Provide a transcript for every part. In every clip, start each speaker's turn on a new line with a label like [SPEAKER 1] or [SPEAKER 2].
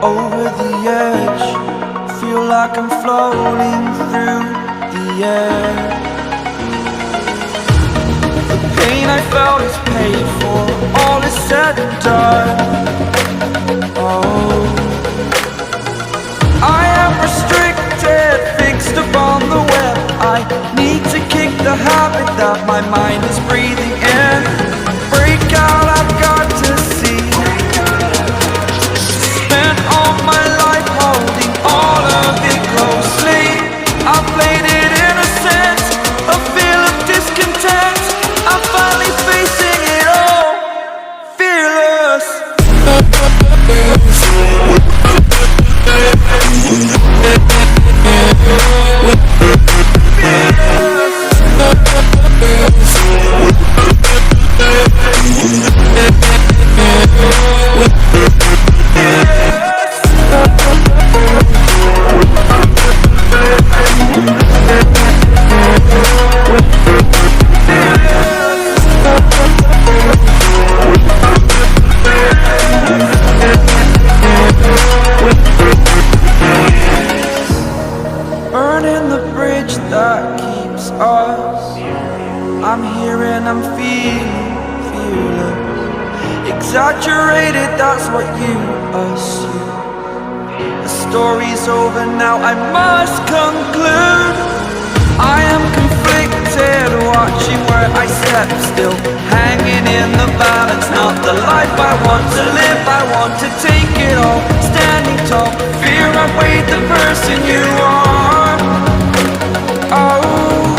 [SPEAKER 1] over the edge. Feel like I'm floating through the air. The pain I felt is paid for, all is said and done. Oh, I am restricted, fixed upon the web. I need to kick the habit that my mind is breathing in. Break out, I've got to see. Spent all my life holding all of it closely. I played it innocent, a feel of discontent. I'm finally facing it all, fearless. Burning the bridge that keeps us. I'm here and I'm feeling fearless. Exaggerated, that's what you assume. The story's over now, I must conclude. I am conflicted, watching where I step still, hanging in the balance. Not the life I want to live, I want to take it all. Standing tall, fear I've weighed the person you are. Oh,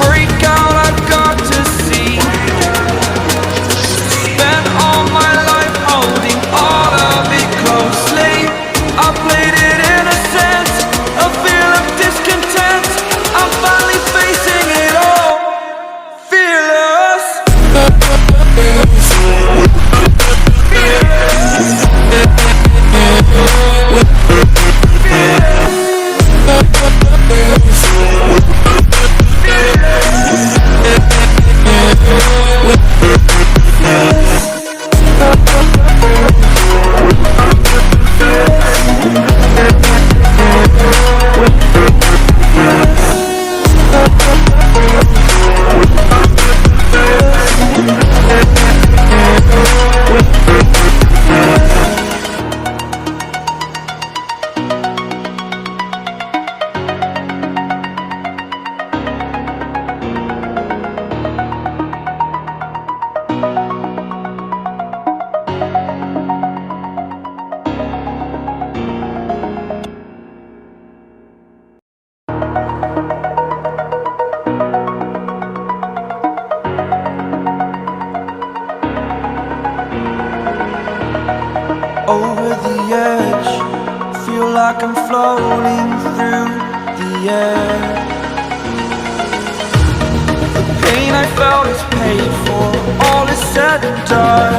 [SPEAKER 1] break out, I've got to see. Spent all my life holding all of it closely. I played it innocent, a feel of discontent. I'm finally facing it all, fearless. Over the edge, feel like I'm floating through the air. The pain I felt is paid for, all is said and done.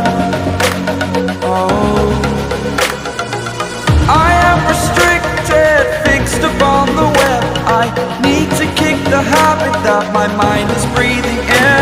[SPEAKER 1] Oh, I am restricted, fixed upon the web. I need to kick the habit that my mind is breathing in.